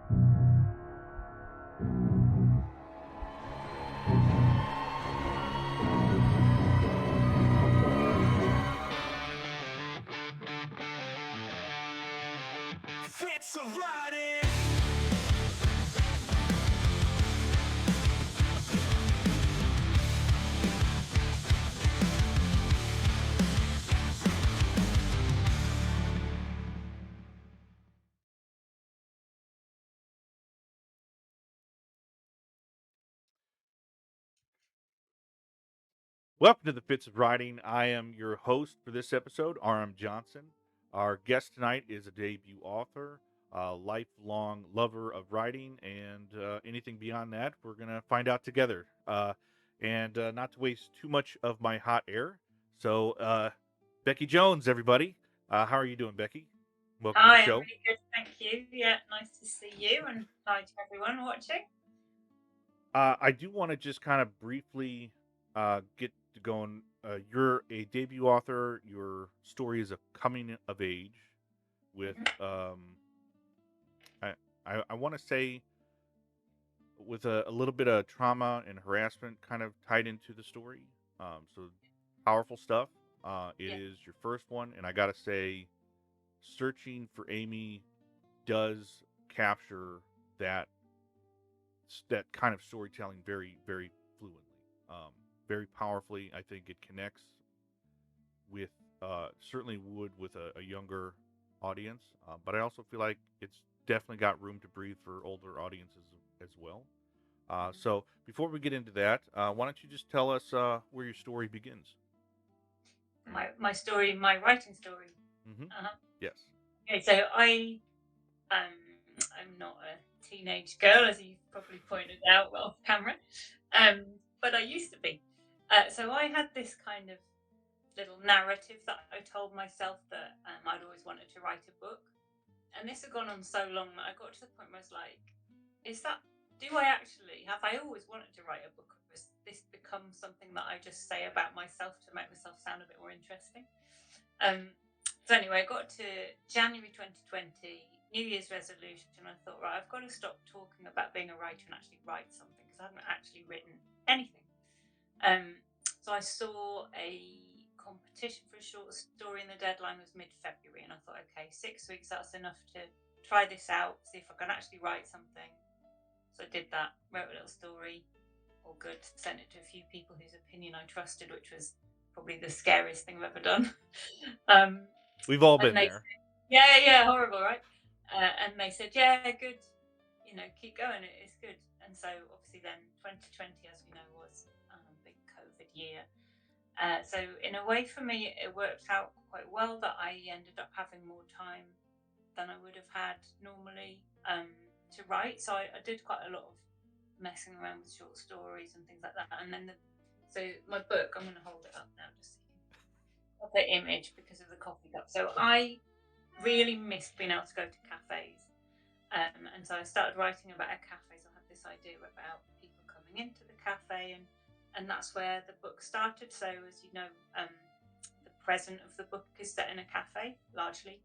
Fitz of Writing. Welcome to the Fitz of Writing. I am your host for this episode, R.M. Johnson. Our guest tonight is a debut author, a lifelong lover of writing, and anything beyond that, we're going to find out together. And not to waste too much of my hot air. So, Becky Jones, everybody. How are you doing, Becky? Welcome to the Hi, I'm show. really good, thank you. Yeah, nice to see you, and hi to everyone watching. I do want to just kind of briefly get to going. You're a debut author. Your story is a coming of age with, Mhm. I, I want to say, with a little bit of trauma and harassment kind of tied into the story. So powerful stuff. It Yeah, is your first one, and I got to say, Searching for Amy does capture that that kind of storytelling very, very fluently, very powerfully. I think it connects with certainly would with a younger audience, but I also feel like it's definitely got room to breathe for older audiences as well. So before we get into that, why don't you just tell us where your story begins? my story, my writing story. Mm-hmm. Uh-huh. Yes. Okay, so um I'm not a teenage girl, as you probably pointed out off camera, but I used to be. So I had this kind of little narrative that I told myself that I'd always wanted to write a book, and this had gone on so long that I got to the point where I was like, is that, do I actually, have I always wanted to write a book, or has this become something that I just say about myself to make myself sound a bit more interesting? Um, so anyway, I got to January 2020, New Year's resolution, and I thought, right, I've got to stop talking about being a writer and actually write something, because I haven't actually written anything. Um, so I saw a competition for a short story, and the deadline was mid-February. And I thought, okay, 6 weeks, that's enough to try this out, see if I can actually write something. So I did that, wrote a little story, all good, sent it to a few people whose opinion I trusted, which was probably the scariest thing I've ever done. um, We've all and been they there. said, yeah, yeah, horrible, right? And they said, yeah, good, keep going, it's good. And so obviously then 2020, as we know, was a big COVID year. So in a way for me, it worked out quite well that I ended up having more time than I would have had normally to write. So I did quite a lot of messing around with short stories and things like that. And then so my book, I'm going to hold it up now just so you can have the image because of the coffee cup. So I really missed being able to go to cafes. And so I started writing about a cafe. So I had this idea about people coming into the cafe, and that's where the book started. So as you know, the present of the book is set in a cafe largely,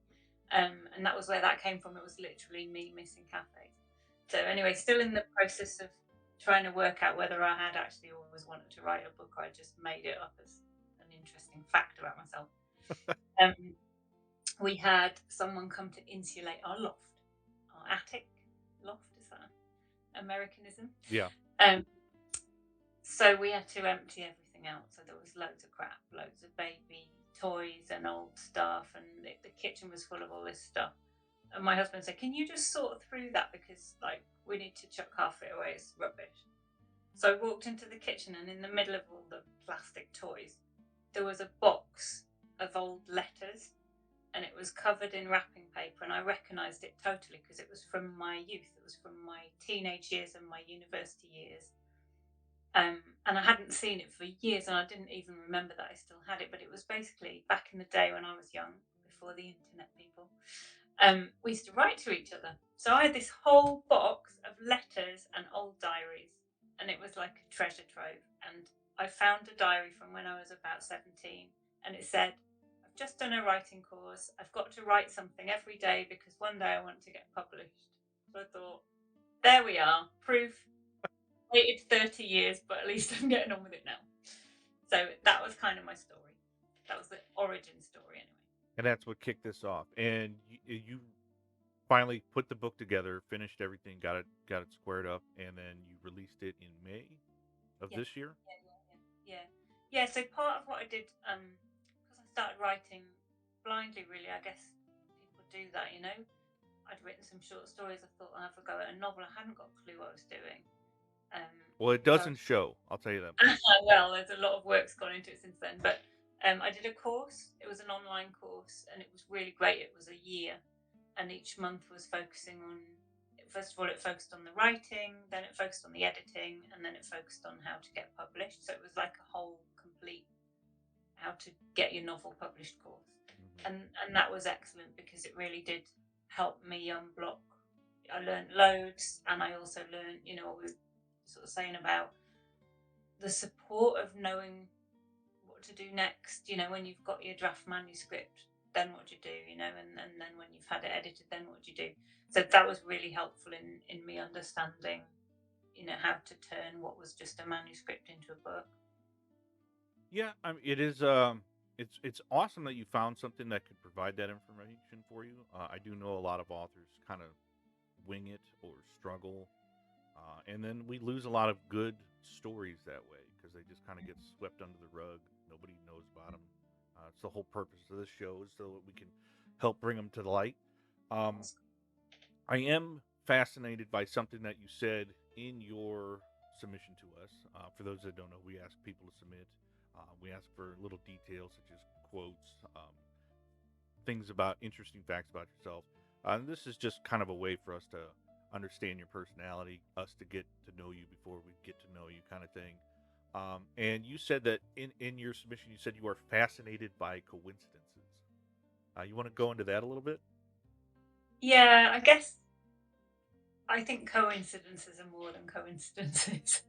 and that was where that came from. It was literally me missing cafes. So anyway, still in the process of trying to work out whether I had actually always wanted to write a book or I just made it up as an interesting fact about myself. Um, we had someone come to insulate our loft, our attic loft. Is that an Americanism? Yeah. Um, so we had to empty everything out. So there was loads of crap, loads of baby toys and old stuff, and the kitchen was full of all this stuff. And my husband said, "Can you just sort through that because like we need to chuck half it away? It's rubbish." So I walked into the kitchen, and in the middle of all the plastic toys, there was a box of old letters, and it was covered in wrapping paper, and I recognised it totally because it was from my youth. It was from my teenage years and my university years. And I hadn't seen it for years, and I didn't even remember that I still had it. But it was basically back in the day when I was young, before the internet, people. We used to write to each other. So I had this whole box of letters and old diaries, and it was like a treasure trove. And I found a diary from when I was about 17, and it said, I've just done a writing course. I've got to write something every day because one day I want to get published. So I thought, there we are, proof. Waited 30 years, but at least I'm getting on with it now. So that was kind of my story. That was the origin story, anyway. And that's what kicked this off. And you finally put the book together, finished everything, got it squared up, and then you released it in May of Yeah, this year. yeah. Yeah, so part of what I did, because I started writing blindly, really, I guess people do that, you know. I'd written some short stories. I thought I'll have a go at a novel. I hadn't got a clue what I was doing. Um, Well, it so doesn't show. I'll tell you that much. well, there's a lot of work's gone into it since then. But I did a course. It was an online course, and it was really great. It was a year, and each month was focusing on. First of all, it focused on the writing, then it focused on the editing, and then it focused on how to get published. So it was like a whole complete how to get your novel published course, Mm-hmm. and that was excellent because it really did help me unblock. I learned loads, and I also learned, you know, what we were sort of saying about the support of knowing what to do next. You know, when you've got your draft manuscript, then what do you do? You know, and then when you've had it edited, then what do you do? So that was really helpful in me understanding, you know, how to turn what was just a manuscript into a book. Yeah, I mean, it is. It's awesome that you found something that could provide that information for you. I do know a lot of authors kind of wing it or struggle, and then we lose a lot of good stories that way because they just kind of get swept under the rug. Nobody knows about them. It's the whole purpose of this show is so that we can help bring them to the light. Um, I am fascinated by something that you said in your submission to us. For those that don't know, we ask people to submit. We ask for little details such as quotes, things about interesting facts about yourself. And this is just kind of a way for us to understand your personality, us to get to know you before we get to know you, kind of thing. And you said that in your submission, you said you are fascinated by coincidences. You want to go into that a little bit? Yeah, I guess I think coincidences are more than coincidences.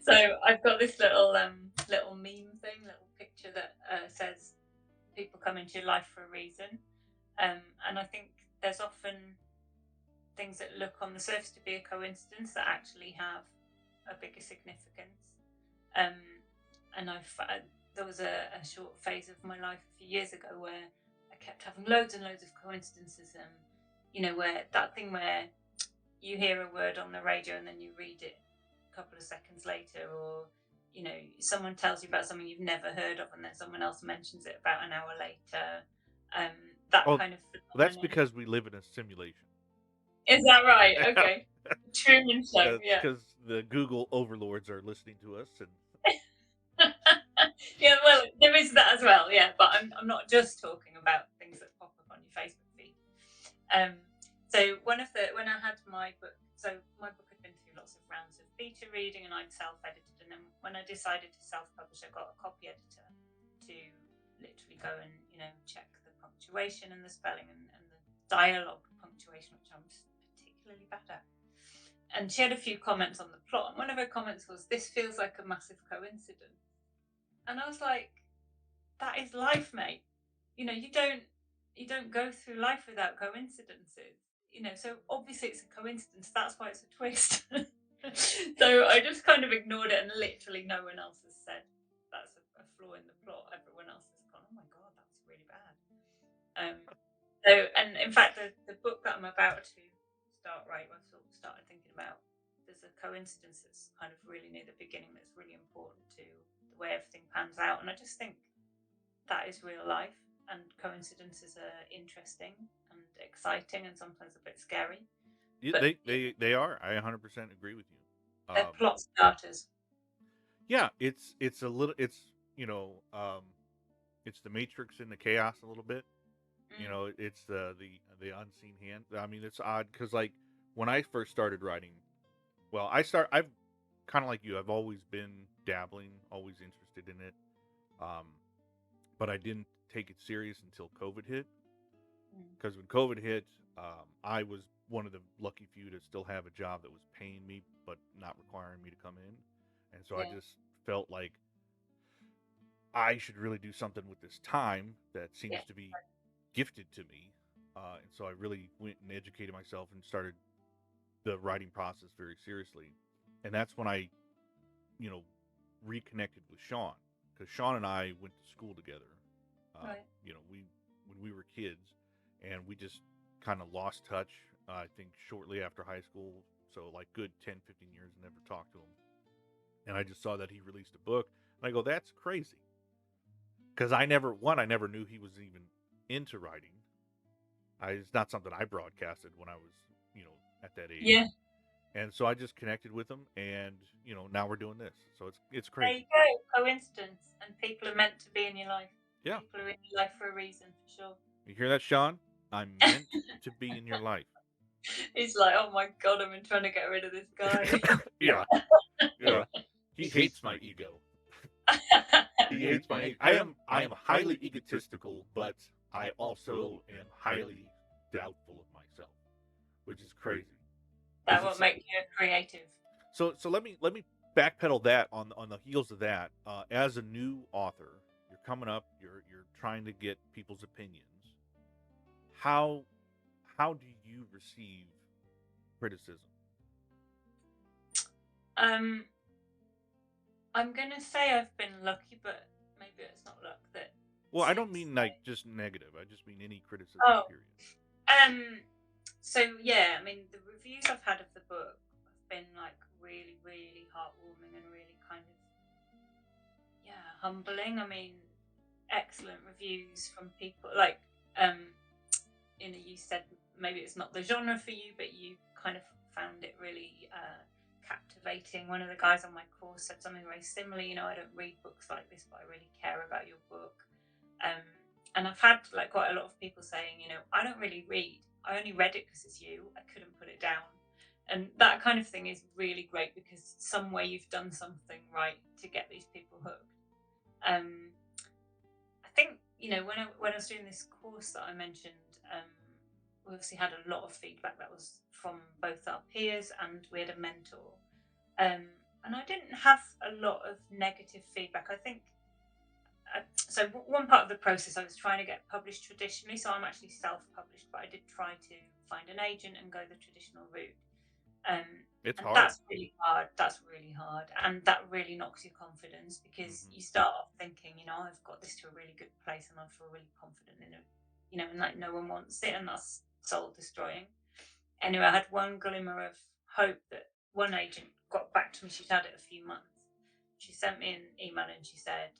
So I've got this little meme thing, little picture that says people come into your life for a reason, and I think there's often things that look on the surface to be a coincidence that actually have a bigger significance. Um, and there was a short phase of my life a few years ago where I kept having loads and loads of coincidences. You know, where that thing where you hear a word on the radio and then you read it a couple of seconds later, or you know, someone tells you about something you've never heard of, and then someone else mentions it about an hour later. Um, that Oh, kind of that's phenomenon. because we live in a simulation. Is that right? Okay. Truman Show. Yeah. Because the Google overlords are listening to us, and Yeah, well, there is that as well. Yeah, but I'm not just talking about things that pop up on your Facebook feed. Um, so when I had my book, so my book had been through lots of rounds of beta reading, and I'd self-edited, and then when I decided to self-publish, I got a copy editor to literally go and check the punctuation and the spelling and the dialogue punctuation, which I'm particularly bad at. And she had a few comments on the plot, and one of her comments was, "This feels like a massive coincidence." And I was like, that is life, mate. You don't go through life without coincidences. So obviously it's a coincidence. That's why it's a twist. So I just kind of ignored it, and literally no one else has said that's a flaw in the plot. Everyone else has gone, "Oh my god, that's really bad." Um, and in fact, the book that I'm about to start writing, I sort of started thinking about. There's a coincidence that's kind of really near the beginning that's really important to the way everything pans out, and I just think that is real life, and coincidences are interesting and exciting and sometimes a bit scary, but they are. I 100% agree with you. they're plot starters. Yeah, it's a little. It's the Matrix in the chaos a little bit. Mm, It's the unseen hand. I mean, it's odd because like when I first started writing, well, I've kind of like you. I've always been dabbling, always interested in it. Um, but I didn't take it serious until COVID hit. mm, Because when COVID hit, I was one of the lucky few to still have a job that was paying me but not requiring me to come in, and so I yeah, just felt like I should really do something with this time that yeah, seems to be gifted to me. And so I really went and educated myself and started the writing process very seriously, and that's when I, you know, reconnected with Sean, because Sean and I went to school together. Right. You know, we when we were kids, and we just kind of lost touch. I think shortly after high school, so like good 10, 15 years, never talked to him. And I just saw that he released a book, and I go, "That's crazy," because I never knew he was even into writing. It's not something I broadcasted when I was, you know, at that age. Yeah. And so I just connected with him, and now we're doing this. So it's There crazy. you go. Coincidence. And people are meant to be in your life. Yeah, People are in your life for a reason, for sure. you hear that, Sean? I'm meant to be in your life. He's like, oh my god, I've been trying to get rid of this guy. Yeah, yeah. He hates my ego. He hates my ego. I am highly egotistical, but I also am highly doubtful of myself, which is crazy. That will make you a creative. So let me backpedal that on the heels of that. As a new author, you're coming up. You're trying to get people's opinions. How do you receive criticism? I'm gonna say I've been lucky, but maybe it's not luck that. Well, I don't mean like just negative. I just mean any criticism. Oh. Period. So yeah, I mean the reviews I've had of the book have been like really, really heartwarming and really kind of humbling. I mean, excellent reviews from people like you said maybe it's not the genre for you, but you kind of found it really captivating. One of the guys on my course said something very similar. I don't read books like this, but I really care about your book. And I've had like quite a lot of people saying, I don't really read. I only read it because it's you. I couldn't put it down. And that kind of thing is really great because some way you've done something right to get these people hooked. I think when I was doing this course that I mentioned, we obviously had a lot of feedback that was from both our peers and we had a mentor. And I didn't have a lot of negative feedback. I think so. One part of the process, I was trying to get published traditionally, so I'm actually self-published, but I did try to find an agent and go the traditional route. It's And hard. that's really hard. That's really hard, and that really knocks your confidence because you start off thinking, I've got this to a really good place, and I feel really confident in it, and like no one wants it, and that's soul destroying. Anyway, I had one glimmer of hope that one agent got back to me. She'd had it a few months. She sent me an email and she said,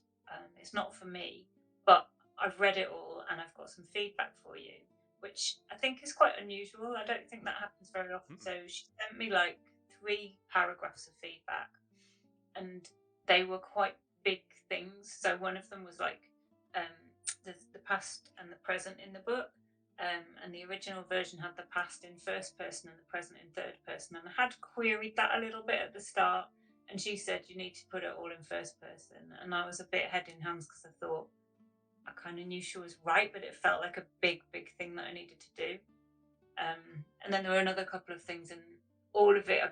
"It's not for me, but I've read it all and I've got some feedback for you," which I think is quite unusual. I don't think that happens very often. So she sent me like 3 paragraphs of feedback, and they were quite big things. So one of them was like the past and the present in the book. And the original version had the past in first person and the present in third person. And I had queried that a little bit at the start. And she said, you need to put it all in first person. And I was a bit head in hands because I thought I kind of knew she was right, but it felt like a big, big thing that I needed to do. And then there were another couple of things, and all of it,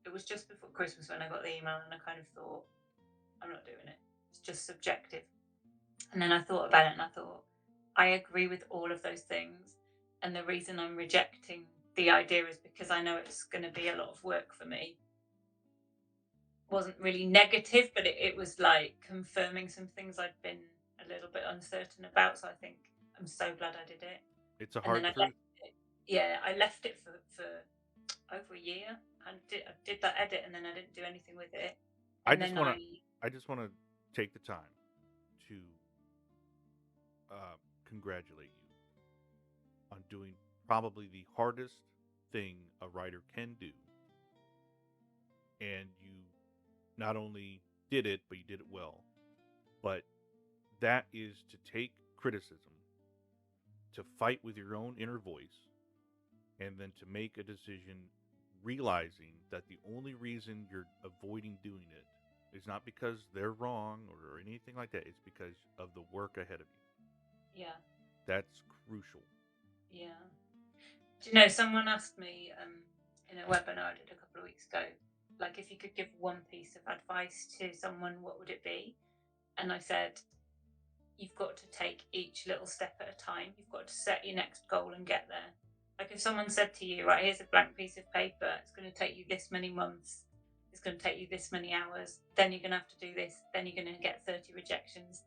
it was just before Christmas when I got the email, and I kind of thought, I'm not doing it. It's just subjective. And then I thought about it and I thought, I agree with all of those things. And the reason I'm rejecting the idea is because I know it's going to be a lot of work for me. Wasn't really negative, but it was like confirming some things I'd been a little bit uncertain about. So I think I'm so glad I did it. It's a And then hard I truth. left it. Yeah, I left it for over a year. I did that edit and then I didn't do anything with it. I And just then want to I just want to take the time to congratulate you on doing probably the hardest thing a writer can do, and you not only did it, but you did it well. But that is to take criticism, to fight with your own inner voice, and then to make a decision realizing that the only reason you're avoiding doing it is not because they're wrong or anything like that. It's because of the work ahead of you. yeah, That's crucial. yeah. Do you know, someone asked me in a webinar I did a couple of weeks ago, like if you could give one piece of advice to someone, what would it be? And I said, you've got to take each little step at a time. You've got to set your next goal and get there. Like if someone said to you, right, here's a blank piece of paper, it's going to take you this many months, it's going to take you this many hours, then you're going to have to do this, then you're going to get 30 rejections,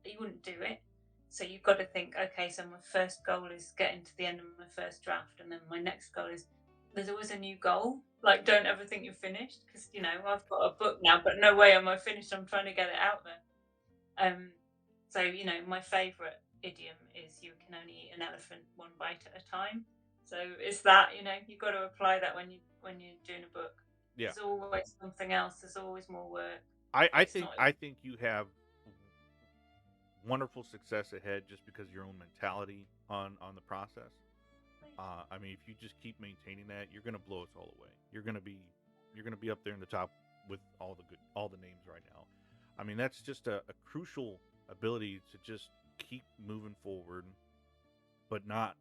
you wouldn't do it. So you've got to think, okay, so my first goal is getting to the end of my first draft, and then my next goal is there's always a new goal. Like, don't ever think you're finished because I've got a book now, but no way am I finished. I'm trying to get it out there. So my favourite idiom is you can only eat an elephant one bite at a time. So it's that you've got to apply that when you're doing a book. Yeah. There's always something else. There's always more work. I It's think not. I think you have wonderful success ahead just because of your own mentality on the process. I mean, if you just keep maintaining that, you're gonna blow us all away. You're gonna be up there in the top with all the names right now. I mean, that's just a crucial ability to just keep moving forward, but not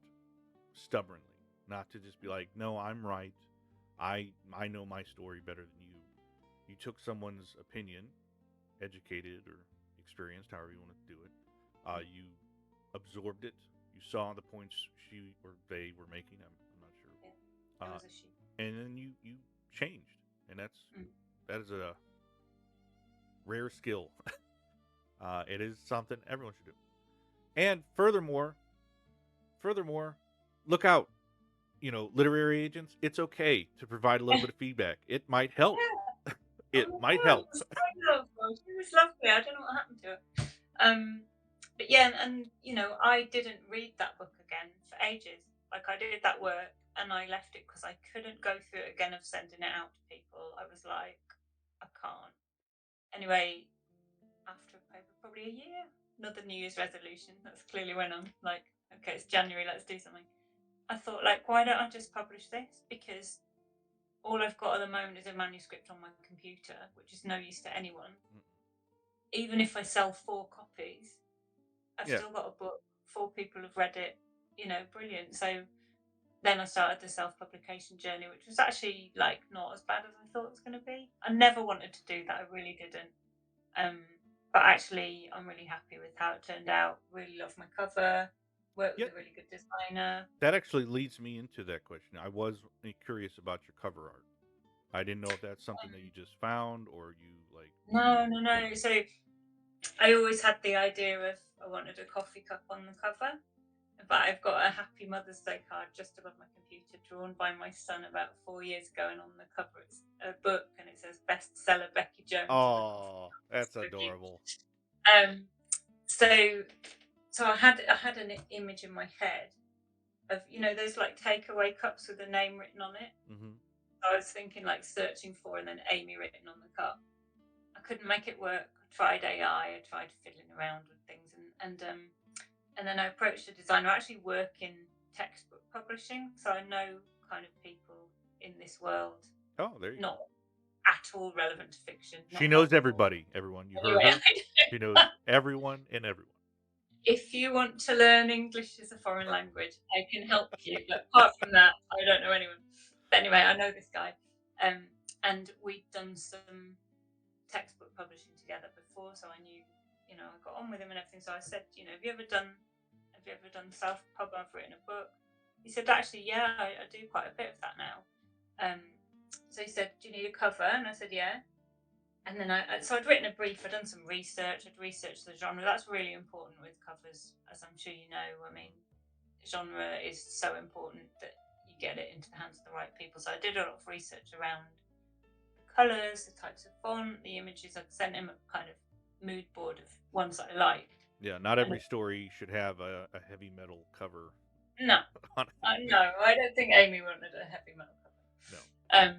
stubbornly. Not to just be like, no, I'm right. I know my story better than you. You took someone's opinion, educated or experienced, however you want to do it. You absorbed it. You saw the points she or they were making. I'm not sure. Yeah, it Uh, was a she. and then you changed, and Mm. that is a rare skill. It is something everyone should do. And furthermore, look out. Literary agents. It's okay to provide a little bit of feedback. It might help. Yeah. It Oh my might God, help. it was so lovely. She was lovely. I don't know what happened to her. But yeah, and I didn't read that book again for ages. Like I did that work and I left it because I couldn't go through it again of sending it out to people. I was like, I can't. Anyway, after probably a year, another New Year's resolution. That's clearly when I'm like, okay, it's January, let's do something. I thought, like, why don't I just publish this? Because all I've got at the moment is a manuscript on my computer, which is no use to anyone. Even if I sell 4 copies, I've Yeah. still got a book. 4 people have read it. Brilliant. So then I started the self-publication journey, which was actually like not as bad as I thought it was going to be. I never wanted to do that. I really didn't. Um, but actually, I'm really happy with how it turned out. Really love my cover. Worked Yeah. with a really good designer. That actually leads me into that question. I was curious about your cover art. I didn't know if that's something that you just found or you like. No, no, no. So I always had the idea of I wanted a coffee cup on the cover, but I've got a Happy Mother's Day card just above my computer, drawn by my son about 4 years ago, and on the cover it's a book, and it says bestseller Becky Jones and a coffee Oh, cup. It's that's so cute. adorable. Um, so I had an image in my head of those like takeaway cups with a name written on it. Hmm. So I was thinking like searching for and then Amy written on the cup. I couldn't make it work. I tried AI. I tried fiddling around with things, and then I approached a designer. I actually work in textbook publishing, so I know kind of people in this world. Oh, there you go. Not at all relevant to fiction. She Not knows helpful at all. everybody. Everyone, you heard Anyway, her. She knows everyone and everyone. if you want to learn English as a foreign language, I can help you. But apart from that, I don't know anyone. But anyway, I know this guy, and we'd done some textbook publishing together before, so I knew, I got on with him and everything. So I said, have you ever done self pub? I've written a book. He said, actually, yeah, I do quite a bit of that now. Um, so he said, do you need a cover? And I said, yeah. And then so I'd written a brief. I'd done some research. I'd researched the genre. That's really important with covers, as I'm sure you know. I mean, genre is so important that you get it into the hands of the right people. So I did a lot of research around colours, the types of font, the images. I'd sent him a kind of mood board of ones that I liked. Yeah, not And every story should have a heavy metal cover no, on it. no, I don't think Amy wanted a heavy metal No. cover.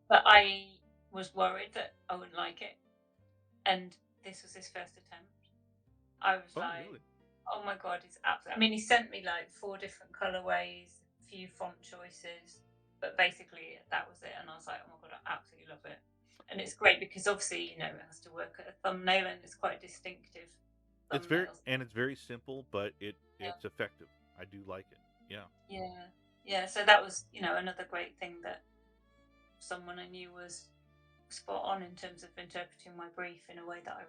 But I was worried that I wouldn't like it, and this was his first attempt. I was Oh, like, really? oh my god, he's absolutely. I mean, he sent me like 4 different colorways, a few font choices, but basically that was it. And I was like, oh my god, I absolutely love it. And it's great because obviously, it has to work at a thumbnail and it's quite distinctive thumbnails. It's very simple, but Yeah, it's effective. I do like it. Yeah. yeah, yeah. So that was, another great thing that someone I knew was spot on in terms of interpreting my brief in a way that I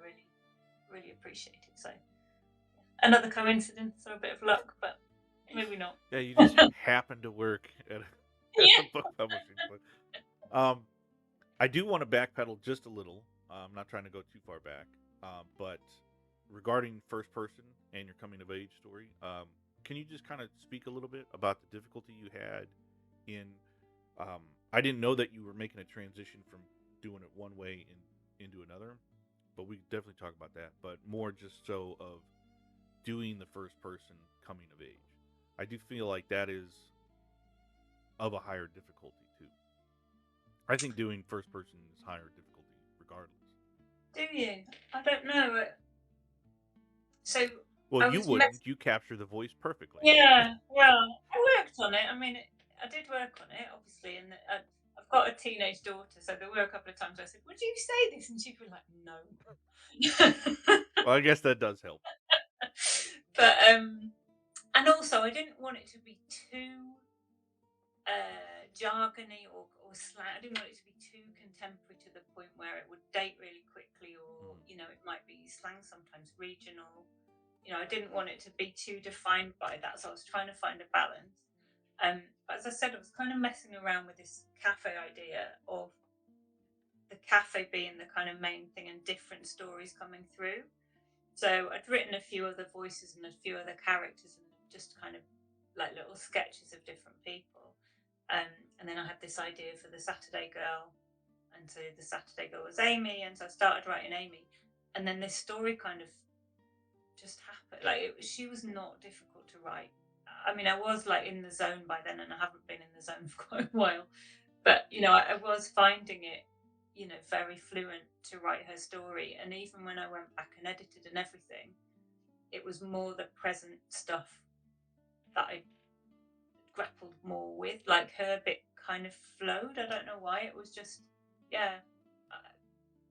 really appreciated. So another coincidence or a bit of luck, but Maybe not. Yeah, you just happen to work at at Yeah. a book publishing place. Um, I do want to backpedal just a little. I'm not trying to go too far back, but regarding first person and your coming of age story, can you just kind of speak a little bit about the difficulty you had in? Um, I didn't know that you were making a transition from doing it one way into another, but we could definitely talk about that. But more just so of doing the first person coming of age. I do feel like that is of a higher difficulty too. I think doing first person is higher difficulty regardless. Do you? I don't know. So Well, I you was wouldn't. You capture the voice perfectly. Yeah, well, I worked on it. I mean, I did work on it, obviously, and I've got a teenage daughter, so there were a couple of times I said, "Would you say this?" And she'd be like, "No." Well, I guess that does help. But and also I didn't want it to be too jargony or slang. I didn't want it to be too contemporary to the point where it would date really quickly, or Mm. it might be slang sometimes regional. I didn't want it to be too defined by that, so I was trying to find a balance. But as I said, I was kind of messing around with this cafe idea of the cafe being the kind of main thing and different stories coming through. So I'd written a few other voices and a few other characters and just kind of like little sketches of different people. And then I had this idea for the Saturday Girl, and so the Saturday Girl was Amy, and so I started writing Amy, and then this story kind of just happened. Like she was not difficult to write. I mean, I was like in the zone by then, and I haven't been in the zone for quite a while. But I was finding it, very fluent to write her story. And even when I went back and edited and everything, it was more the present stuff that I grappled more with. Like her bit kind of flowed. I don't know why. It was just, yeah. I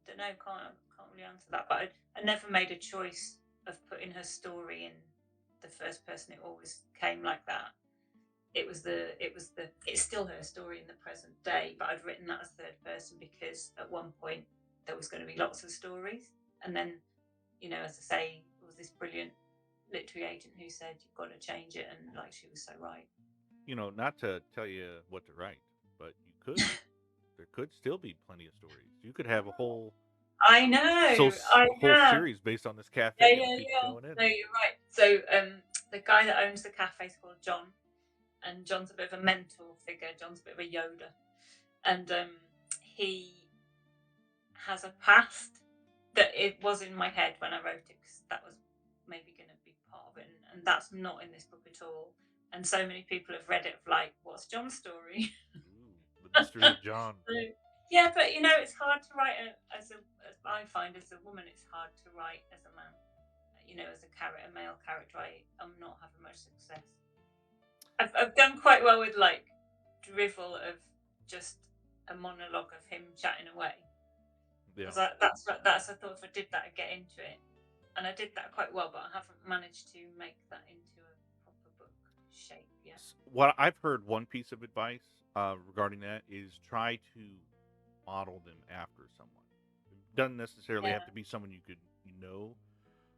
don't know. Can't really answer that. But I never made a choice of putting her story in the first person. It always came like that. It's still her story in the present day, but I'd written that as third person because at one point there was going to be lots of stories. And then, as I say, there was this brilliant literary agent who said you've got to change it, and like she was so right. Not to tell you what to write, but you could. There could still be plenty of stories. You could have a whole I know, I whole know. series based on this Yeah, cafe and the yeah, people yeah. going in. No, you're right. So the guy that owns the cafe is called John, and John's a bit of a mentor figure. John's a bit of a Yoda, and he has a past that it was in my head when I wrote it, because that was maybe going to be part of it, and that's not in this book at all. And so many people have read it of like, what's John's story? Ooh, the mystery of John. So, yeah, but it's hard to write as I find as a woman, it's hard to write as a man. As a male character, I'm not having much success. I've done quite well with like drivel of just a monologue of him chatting away, Yeah. because that's I thought if I did that I'd get into it, and I did that quite well, but I haven't managed to make that into a proper book shape yet. What I've heard, one piece of advice regarding that is try to model them after someone. It doesn't necessarily Yeah, have to be someone you know.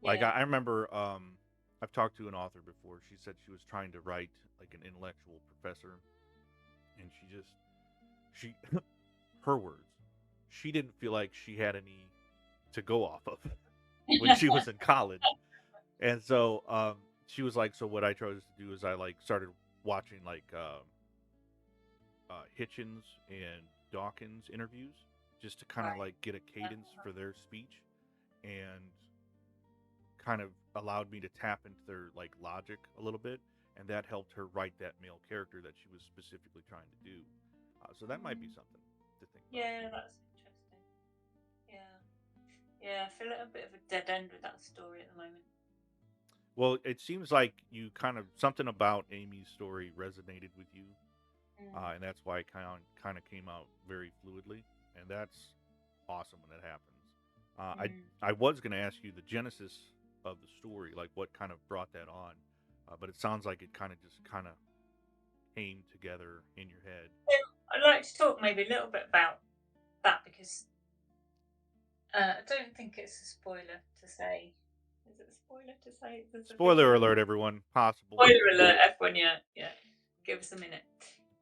Like yeah, I remember, I've talked to an author before. She said she was trying to write like an intellectual professor, and she her words, she didn't feel like she had any to go off of when she was in college, and so she was like, so what I chose to do is I like started watching like Hitchens and Dawkins interviews just to kind of right. like get a cadence for their speech, and kind of allowed me to tap into their like logic a little bit, and that helped her write that male character that she was specifically trying to do. So that might be Mm, something to think about. yeah, that's interesting. Yeah, yeah. I feel like a bit of a dead end with that story at the moment. Well, it seems like you kind of something about Amy's story resonated with you, Mm, and that's why it kind of came out very fluidly, and that's awesome when that happens. mm. I was going to ask you the genesis of the story, like what kind of brought that on, but it sounds like it kind of came together in your head. So I'd like to talk maybe a little bit about that, because I don't think it's a spoiler to say Is it a spoiler to say there's a Spoiler video? alert, everyone. Possible. Spoiler alert, everyone, yeah, yeah. Give us a minute.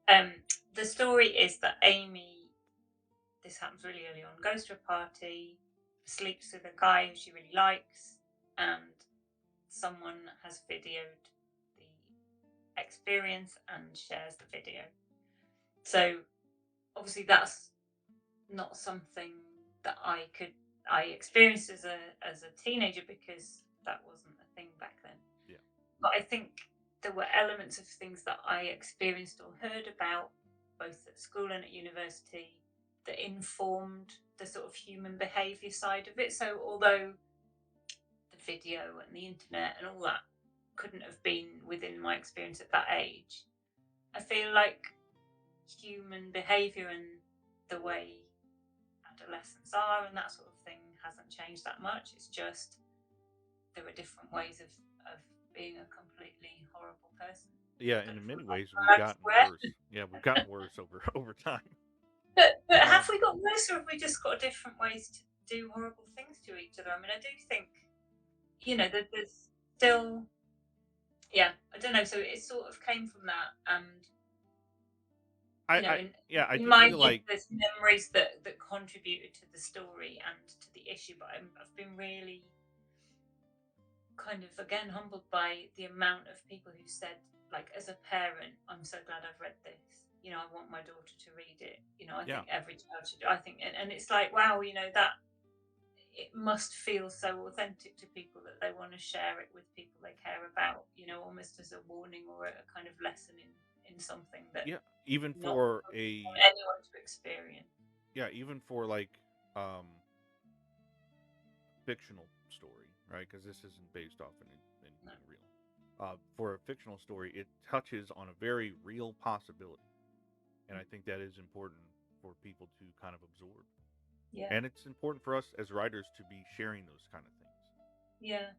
Um, the story is that Amy, this happens really early on, goes to a party, sleeps with a guy who she really likes, and someone has videoed the experience and shares the video. So obviously that's not something that I experienced as a teenager because that wasn't a thing back then. Yeah. But I think there were elements of things that I experienced or heard about both at school and at university that informed the sort of human behavior side of it. So although the video and the internet and all that couldn't have been within my experience at that age, I feel like human behavior and the way adolescents are and that sort of thing hasn't changed that much. It's just there are different ways of being a completely horrible person. Yeah, Don't and know in if many we're ways we've allowed to gotten worse. swear. Yeah, we've gotten worse over time. But have Um, we got worse, or have we just got different ways to do horrible things to each other? I mean, I do think that there's still, yeah, I don't know. So it sort of came from that, and I in yeah, I in do my feel youth, like there's memories that contributed to the story and to the issue. But I've been really kind of again humbled by the amount of people who said, like, as a parent, I'm so glad I've read this. I want my daughter to read it. I yeah, think every child should. I think, and it's like, wow, that it must feel so authentic to people that they want to share it with people they care about. Almost as a warning or a kind of lesson in something that yeah, even not for want a anyone to experience. yeah, even for like um fictional story, right? Because this isn't based off No. anything real. For a fictional story, it touches on a very real possibility, and I think that is important for people to kind of absorb. Yeah, And it's important for us as writers to be sharing those kind of things. yeah.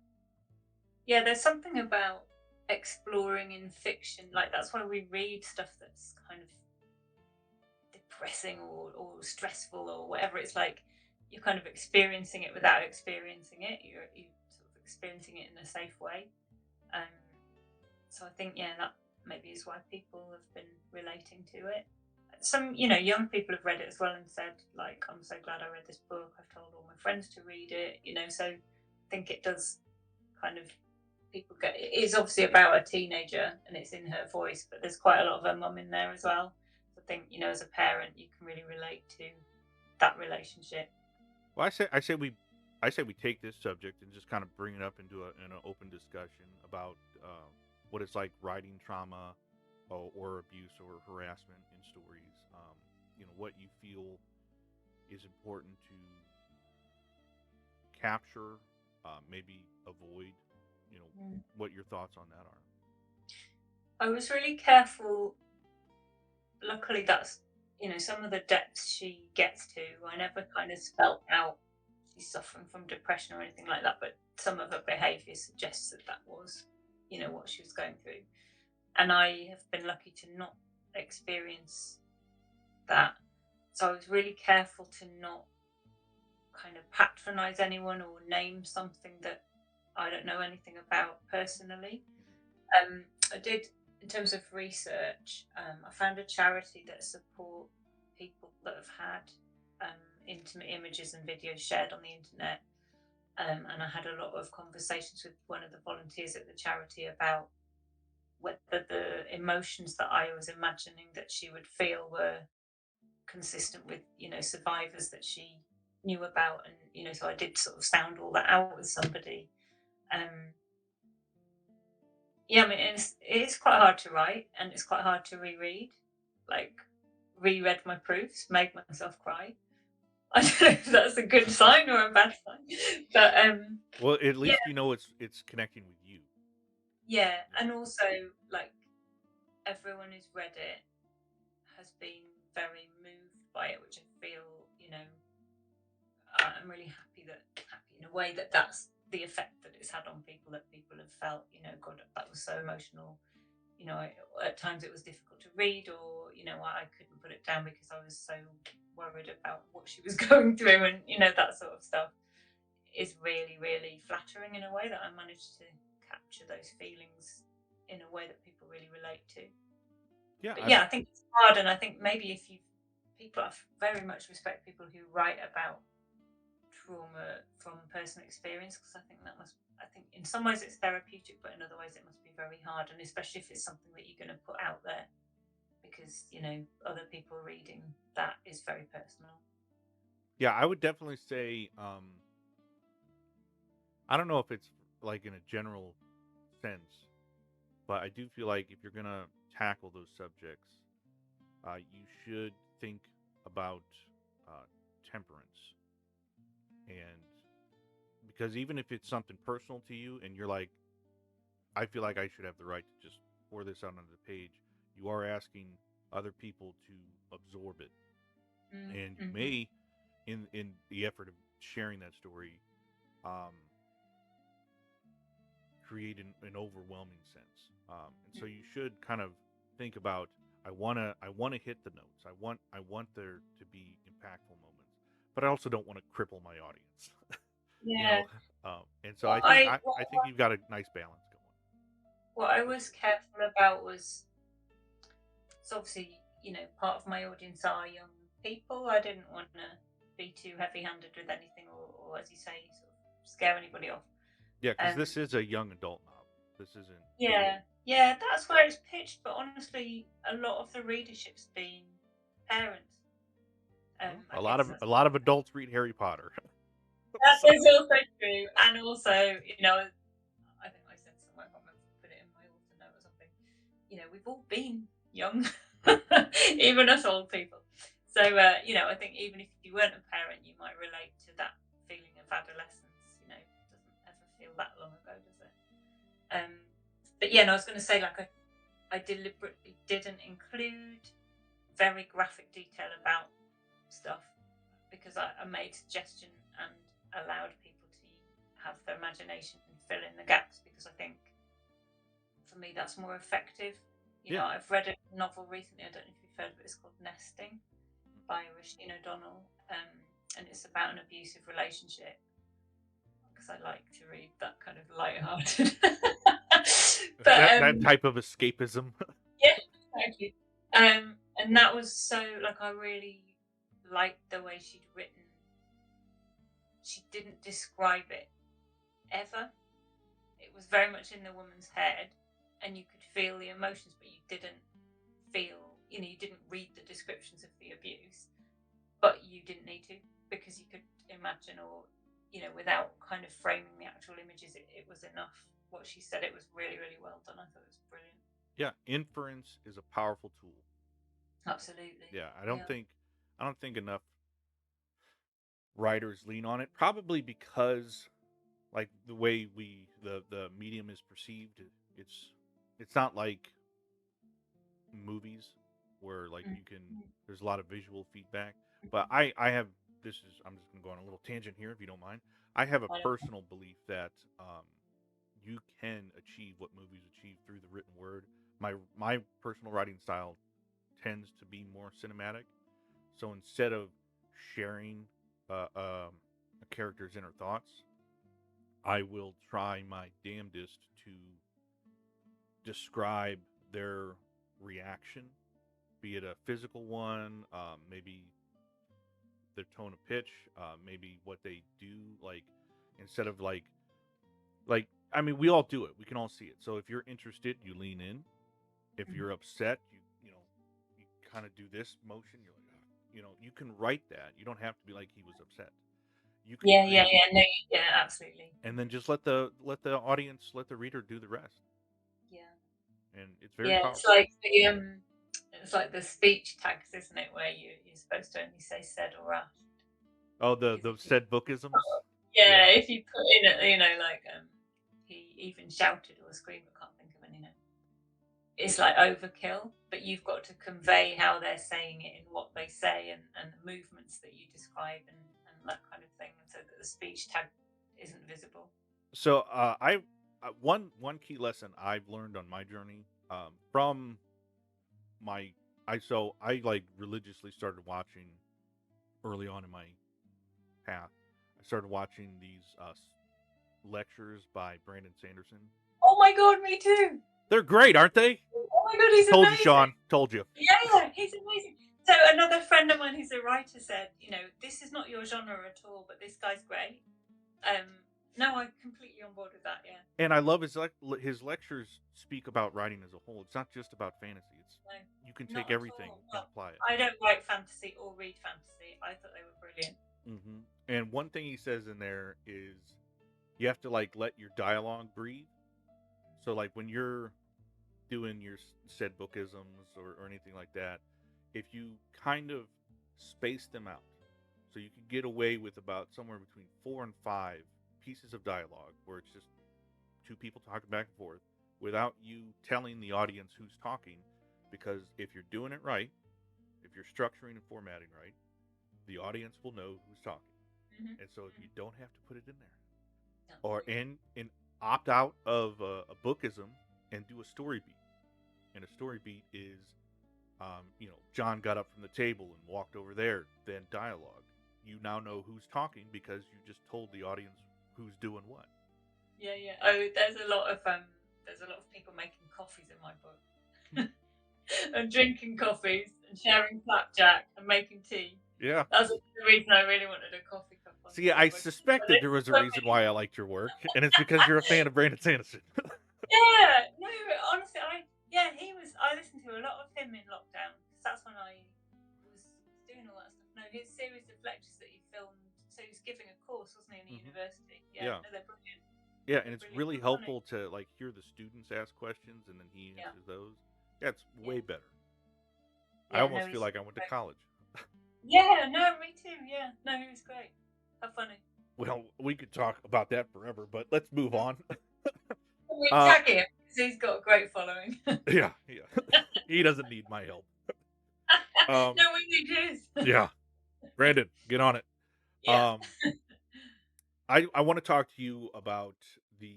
Yeah, there's something about exploring in fiction. Like that's why we read stuff that's kind of depressing or stressful or whatever. It's like you're kind of experiencing it without experiencing it. You sort of experiencing it in a safe way. Um, so I think that maybe is why people have been relating to it. Some young people have read it as well and said like, I'm so glad I read this book. I've told all my friends to read it. So I think it does kind of people get it is obviously about a teenager and it's in her voice, but there's quite a lot of her mum in there as well. So I think, as a parent you can really relate to that relationship. Well, I say we take this subject and just kind of bring it up into an open discussion about what it's like writing trauma or abuse or harassment in stories. What you feel is important to capture, maybe avoid. Mm. What your thoughts on that are. I was really careful. Luckily that's some of the depths she gets to, I never kind of spelt out she's suffering from depression or anything like that, but some of her behaviour suggests that was what she was going through, and I have been lucky to not experience that. So I was really careful to not kind of patronize anyone or name something that I don't know anything about personally. I did, in terms of research, I found a charity that support people that have had intimate images and videos shared on the internet. And I had a lot of conversations with one of the volunteers at the charity about whether the emotions that I was imagining that she would feel were consistent with survivors that she knew about, and so I did sort of sound all that out with somebody. um yeah, I mean it is quite hard to write and it's quite hard to reread. Like, reread my proofs, made myself cry. I don't know if that's a good sign or a bad sign, but Well, at yeah, least it's connecting with you. yeah, Yeah. and also like everyone who's read it has been very moved by it, which I feel I'm really happy in a way that that's the effect that it's had on people, that people have felt, God, that was so emotional. At times it was difficult to read, or I couldn't put it down because I was so worried about what she was going through, and that sort of stuff. is really, really flattering in a way that I managed to capture those feelings in a way that people really relate to. Yeah, But I yeah, I think it's hard, and I think maybe if you people, I very much respect people who write about trauma from personal experience because I think that must. I think in some ways it's therapeutic, but in other ways it must be very hard, and especially if it's something that you're going to put out there because other people reading that is very personal. yeah, I would definitely say I don't know if it's like in a general sense, but I do feel like if you're gonna tackle those subjects, you should think about uh, temperance, and because even if it's something personal to you, and you're like, I feel like I should have the right to just pour this out onto the page, you are asking other people to absorb it, and you Mm-hmm. may, in the effort of sharing that story, um, create an overwhelming sense. And so you should kind of think about I wanna hit the notes. I want there to be impactful moments, but I also don't want to cripple my audience. you know, Yeah. and so What I think I I, what, I think you've got a nice balance going. what I For was sure. careful about was so obviously part of my audience are young people. I didn't want to be too heavy-handed with anything, or as you say, sort of scare anybody off. Yeah, because Um, this is a young adult novel. This isn't. yeah, yeah, that's where it's pitched. But honestly, a lot of the readership's been parents. Well, I guess a that's lot of adults read Harry Potter. that So is also true, and also I think I said somewhere, I can't remember if I put it in my author note or something. We've all been young, even us old people. So, I think even if you weren't a parent, you might relate to that feeling of adolescence. It doesn't ever feel that long ago, does it? But yeah, no, I was going to say, like, I deliberately didn't include very graphic detail about stuff because I made suggestion and allowed people to have their imagination and fill in the gaps because I think for me that's more effective. yeah, I've read a novel recently, I don't know if you've heard of it, it's called Nesting by Rasheen O'Donnell, and it's about an abusive relationship because I like to read that kind of light-hearted. but that type of escapism. yeah, thank you. And that was so like I really liked the way she'd written. She didn't describe it ever. It was very much in the woman's head, and you could feel the emotions, but you didn't you didn't read the descriptions of the abuse, but you didn't need to because you could imagine, or without kind of framing the actual images, it was enough. What she said, it was really, really well done. I thought it was brilliant. Yeah, inference is a powerful tool. Absolutely. Yeah, Yeah. I don't think enough writers lean on it. Probably because like the way the medium is perceived, it's it's not like movies where like you can Mm-hmm. there's a lot of visual feedback. But I have this is I'm just gonna go on a little tangent here if you don't mind. I have a I don't know. personal belief that you can achieve what movies achieve through the written word. My personal writing style tends to be more cinematic. So instead of sharing a character's inner thoughts, I will try my damnedest to describe their reaction, be it a physical one, maybe their tone of pitch, maybe what they do. Like instead of like I mean, we all do it. We can all see it. So if you're interested, you lean in. If Mhm. you're upset, you kind of do this motion. You're like, "Ah," you can write that. You don't have to be like he was upset. You can Yeah, yeah, create, yeah. No, yeah, absolutely. and then just let the audience, let the reader do the rest, Yeah, and it's very yeah. It's powerful. like the speech tags, isn't it? Where you're supposed to only say said or asked. Oh, Because the if you said bookisms. yeah, Yeah. if you put in it, like he even shouted or screamed. I can't think of any now. It's like overkill, but you've got to convey how they're saying it in what they say and the movements that you describe and that kind of thing, so that the speech tag isn't visible. So I one key lesson I've learned on my journey from my I like religiously started watching early on in my path. I started watching these lectures by Brandon Sanderson. Oh my god, me too. They're great, aren't they? Oh my god, he's Told you, amazing. Sean. Told you. Yeah, he's amazing. So another friend of mine who's a writer said, this is not your genre at all, but this guy's great. No, I'm completely on board with that. Yeah. And I love his lectures speak about writing as a whole. It's not just about fantasy. It's No, you can not take at everything all. and Well, apply it. I don't write fantasy or read fantasy. I thought they were brilliant. Mm-hmm. And one thing he says in there is you have to like let your dialogue breathe. So like when you're doing your said bookisms or anything like that, if you kind of space them out, so you can get away with about somewhere between 4 and 5 pieces of dialogue where it's just two people talking back and forth without you telling the audience who's talking, because if you're doing it right, if you're structuring and formatting right, the audience will know who's talking. Mm-hmm. And so if you don't have to put it in there, No. or in opt out of a bookism and do a story beat. And a story beat is, John got up from the table and walked over there. Then dialogue. You now know who's talking because you just told the audience who's doing what. Yeah, yeah. Oh, there's a lot of people making coffees in my book, and drinking coffees and sharing flapjack and making tea. Yeah. That's the reason I really wanted a coffee cup on. See, I suspected there was a reason why I liked your work, and it's because you're a fan of Brandon Sanderson. Yeah, no, honestly, I listened to a lot of him in lockdown because that's when I was doing all that stuff. No, his series of lectures that he filmed. So he was giving a course, wasn't he, in a university? Yeah, Yeah. no, they're brilliant. Yeah, and They're it's brilliant. really They're funny. helpful to like hear the students ask questions and then he Yeah. answers those. Yeah, it's way better. I Yeah, almost no, feel like I went to great. college. Yeah, no, me too. Yeah, no, he was great. How funny. Well, we could talk about that forever, but let's move on. We tag him because he's got a great following. Yeah. He doesn't need my help. No, we need his. Yeah. Brandon, get on it. Yeah. I want to talk to you about the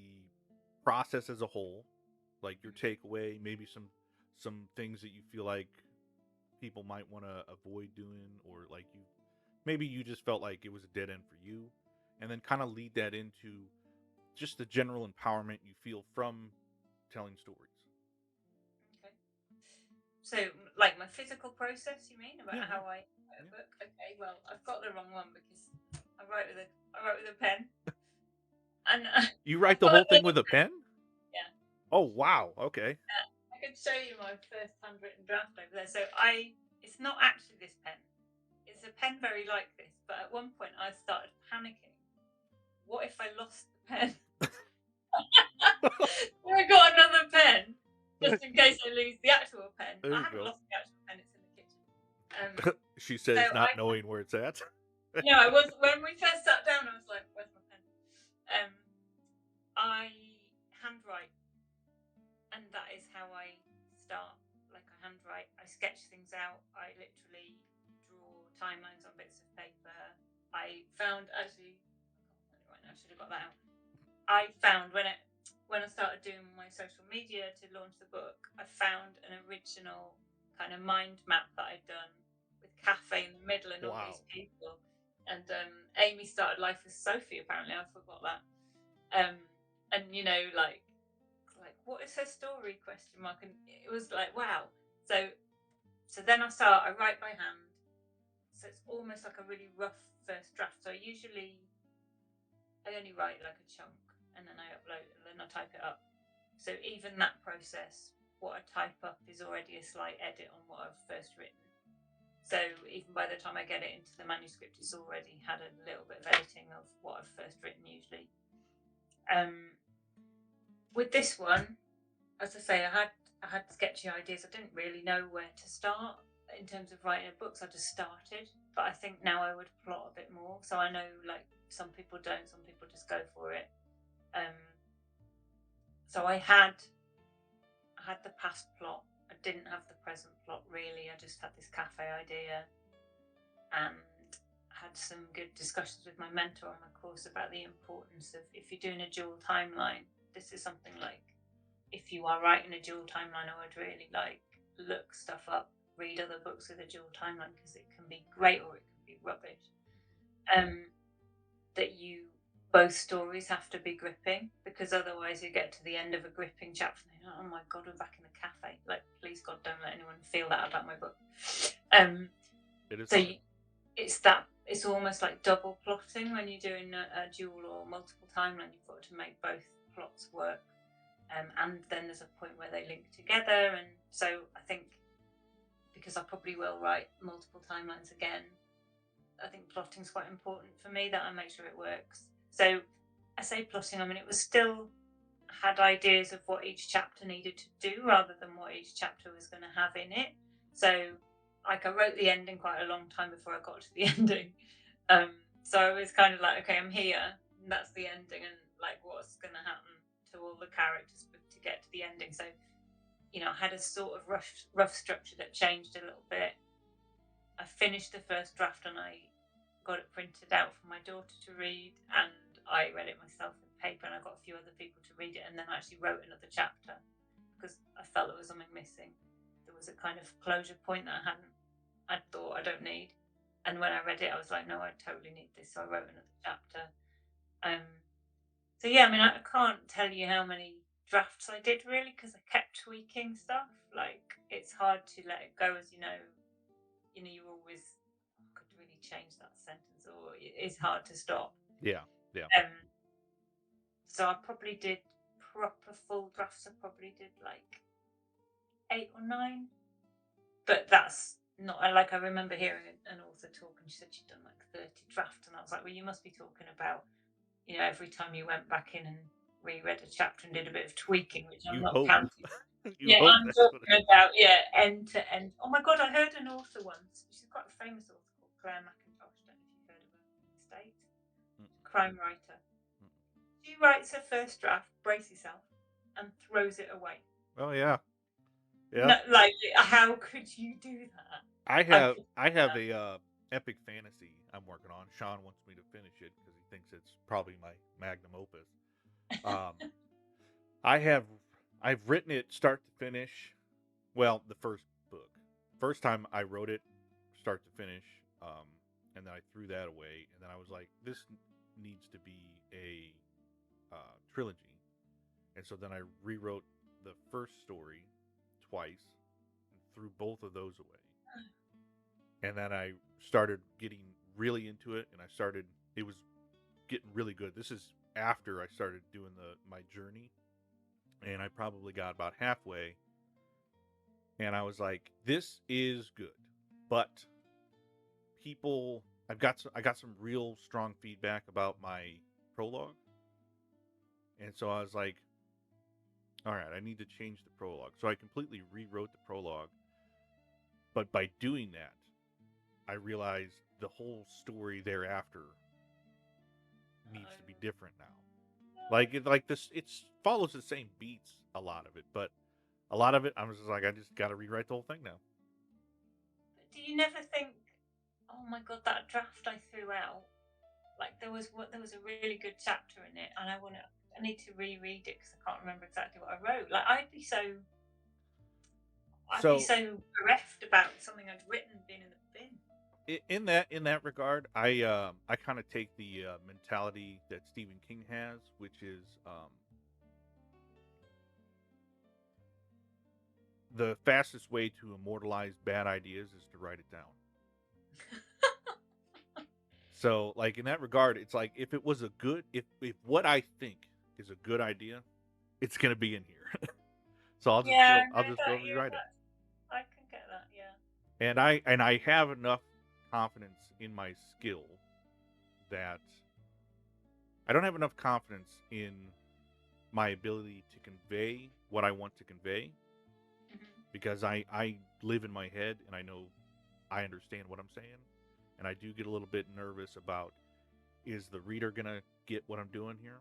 process as a whole, like your takeaway, maybe some things that you feel like people might want to avoid doing, or like maybe you just felt like it was a dead end for you, and then kind of lead that into just the general empowerment you feel from telling stories. Okay. So, like my physical process, you mean about Yeah, how I write a book? Okay. Well, I've got the wrong one because I write with a pen. And You write the whole thing with a pen? Yeah. Oh wow. Okay. I could show you my first handwritten draft over there. So it's not actually this pen. It's a pen very like this, but at one point I started panicking. What if I lost the pen? So I got another pen just in case I lose the actual pen. There I you haven't go. lost the actual pen; it's in the kitchen. She says, not knowing where it's at. I was when we first sat down. I was like, "Where's my pen?" I handwrite, and that is how I start. Like I handwrite, I sketch things out. I literally draw timelines on bits of paper. I found actually, right now I should have got that out. I found when I started doing my social media to launch the book, I found an original kind of mind map that I'd done with cafe in the middle and all Wow. these people. And Amy started life as Sophie. Apparently, I forgot that. And like what is her story? Question mark. And it was like wow. So then I write by hand. So it's almost like a really rough first draft. So I only write like a chunk and then I upload and then I type it up. So even that process, what I type up is already a slight edit on what I've first written. So even by the time I get it into the manuscript, it's already had a little bit of editing of what I've first written usually. With this one, as I say, I had sketchy ideas. I didn't really know where to start in terms of writing a book, so I just started. But I think now I would plot a bit more. So I know like some people don't, some people just go for it. So I had the past plot. I didn't have the present plot really. I just had this cafe idea and had some good discussions with my mentor on my course about the importance of if you're doing a dual timeline. This is something like if you are writing a dual timeline, I would really like look stuff up, read other books with a dual timeline because it can be great or it can be rubbish. that both stories have to be gripping, because otherwise you get to the end of a gripping chapter and you're like, oh my God, we're back in the cafe. Like, please God, don't let anyone feel that about my book. It is So hard. it's almost like double plotting when you're doing a dual or multiple timeline. You've got to make both plots work, and then there's a point where they link together. And so I think, because I probably will write multiple timelines again, I think plotting is quite important for me, that I make sure it works. So I say plotting, I mean, it was still had ideas of what each chapter needed to do rather than what each chapter was going to have in it. So, like, I wrote the ending quite a long time before I got to the ending. So I was kind of like, okay, I'm here, and that's the ending, and like, what's going to happen to all the characters to get to the ending? So, I had a sort of rough structure that changed a little bit. I finished the first draft and I got it printed out for my daughter to read, and I read it myself in paper, and I got a few other people to read it, and then I actually wrote another chapter because I felt there was something missing. There was a kind of closure point that I thought I don't need. And when I read it, I was like, no, I totally need this. So I wrote another chapter. Um, so yeah, I mean, I can't tell you how many drafts I did really, because I kept tweaking stuff. Like, it's hard to let it go, as you know. You always could really change that sentence, or it's hard to stop. Yeah, yeah. Um, so I probably did proper full drafts. I probably did like 8 or 9, but that's not like, I remember hearing an author talk, and she said she'd done like 30 drafts, and I was like, well, you must be talking about, every time you went back in and reread a chapter and did a bit of tweaking, which I'm You not hope. counting. You Yeah, hope I'm that's what it talking is. about, end to end. Oh my God, I heard an author once. She's quite a famous author called Claire McIntosh. Don't know if you've heard of her. State crime writer. She writes her first draft, brace yourself, and throws it away. Oh yeah, yeah. No, like, how could you do that? I I have could. I have a epic fantasy I'm working on. Sean wants me to finish it because he thinks it's probably my magnum opus. Um, I have I've written it start to finish. Well, the first book. First time I wrote it start to finish, and then I threw that away, and then I was like, this needs to be a trilogy, and so then I rewrote the first story twice, and threw both of those away, and then I started getting really into it, and it was getting really good. This is after I started doing my journey, and I probably got about halfway, and I was like, this is good, but I got some real strong feedback about my prologue, and so I was like, all right, I need to change the prologue. So I completely rewrote the prologue, but by doing that, I realized the whole story thereafter needs to be different now. Like this, it follows the same beats, a lot of it, but a lot of it, I was just like, I just got to rewrite the whole thing now. But do you never think, oh my God, that draft I threw out? Like, there was a really good chapter in it, and I need to reread it because I can't remember exactly what I wrote. Like, I'd be So so bereft about something I'd written being in the bin. in that regard, I kind of take the mentality that Stephen King has, which is the fastest way to immortalize bad ideas is to write it down. So, like in that regard, it's like if it was if what I think is a good idea, it's gonna be in here. So Yeah, I'll no, just go yeah, rewrite it. I can get that. Yeah. And I have enough confidence in my skill that I don't have enough confidence in my ability to convey what I want to convey, Mm-hmm. because I live in my head and I know I understand what I'm saying, and I do get a little bit nervous about, is the reader gonna get what I'm doing here?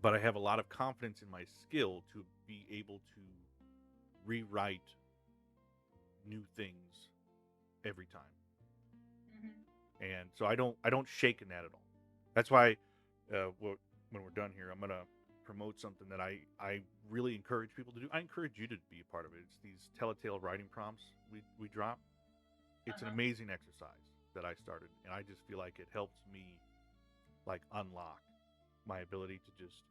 But I have a lot of confidence in my skill to be able to rewrite new things every time, Mm-hmm. and so I don't shake in that at all. That's why when we're done here, I'm gonna promote something that I really encourage people to do. I encourage you to be a part of it. It's these telltale writing prompts we drop. It's an Uh-huh. amazing exercise that I started, and I just feel like it helps me like unlock my ability to just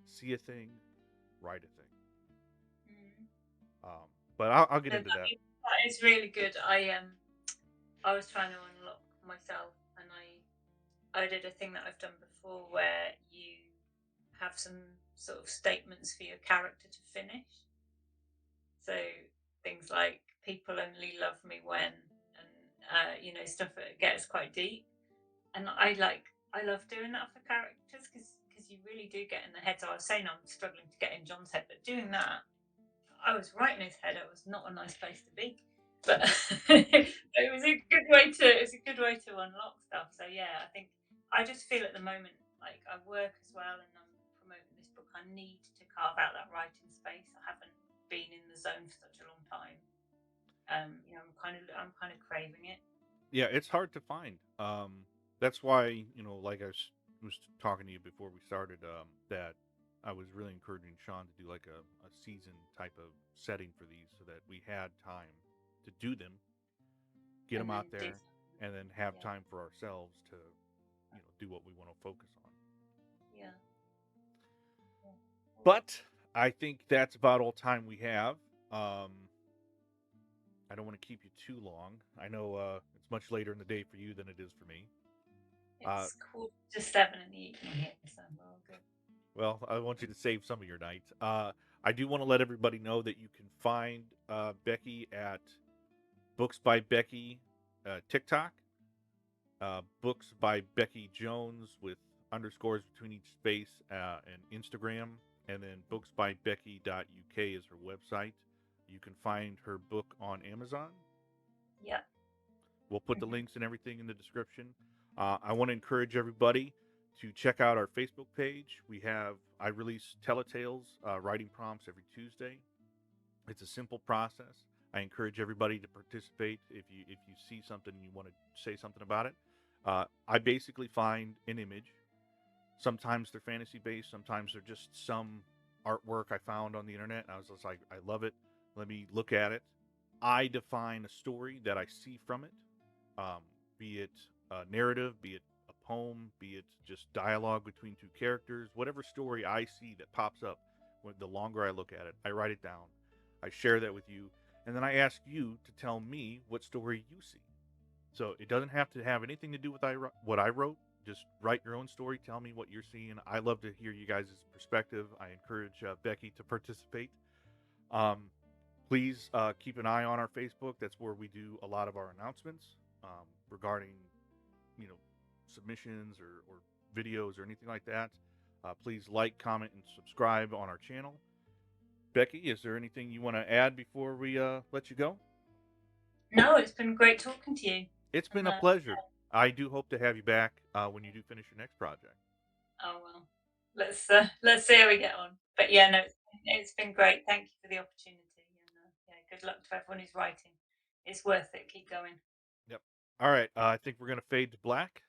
see a thing, write a thing. Mm. Um, but I'll get So into that. that is really good. I was trying to unlock myself, and I did a thing that I've done before where you have some sort of statements for your character to finish. So things like people only love me when, and stuff that gets quite deep. And I love doing that for characters because you really do get in the head. So I was saying I'm struggling to get in John's head, but doing that, I was right in his head. It was not a nice place to be, but it was a good way to unlock stuff. So yeah, I think I just feel at the moment like I work as well, and I'm promoting this book. I need to carve out that writing space. I haven't been in the zone for such a long time. I'm kind of craving it. Yeah, it's hard to find. That's why, like was talking to you before we started, that I was really encouraging Sean to do like a season type of setting for these so that we had time to do them, get And them then out do there, something. and then have Yeah, time for ourselves to, do what we want to focus on. yeah, yeah. Well, But I think that's about all time we have. Um, I don't want to keep you too long. I know it's much later in the day for you than it is for me. Uh, it's 7:15 in the evening here, so we're all good. Well, I want you to save some of your night. I do want to let everybody know that you can find Becky at Books by Becky TikTok, Books by Becky Jones with underscores between each space and Instagram, and then booksbybecky.uk is her website. You can find her book on Amazon. Yeah. We'll put the Mhm. links and everything in the description. I want to encourage everybody to check out our Facebook page. I release Telletales writing prompts every Tuesday. It's a simple process. I encourage everybody to participate. If you see something and you want to say something about it, I basically find an image. Sometimes they're fantasy based. Sometimes they're just some artwork I found on the internet. And I was just like, I love it. Let me look at it. I define a story that I see from it, um, be it a narrative, be it a poem, be it just dialogue between two characters, whatever story I see that pops up. The longer I look at it, I write it down. I share that with you, and then I ask you to tell me what story you see. So it doesn't have to have anything to do with what I wrote. Just write your own story. Tell me what you're seeing. I love to hear you guys' perspective. I encourage Becky to participate. Um, please keep an eye on our Facebook. That's where we do a lot of our announcements regarding, you know, submissions or videos or anything like that. Please like, comment, and subscribe on our channel. Becky, is there anything you want to add before we let you go? No, it's been great talking to you. It's been And a pleasure. I do hope to have you back when you do finish your next project. oh well, let's see how we get on. But yeah, no, it's been great. Thank you for the opportunity, and yeah, good luck to everyone who's writing. It's worth it. Keep going. Yep. All right. I think we're going to fade to black.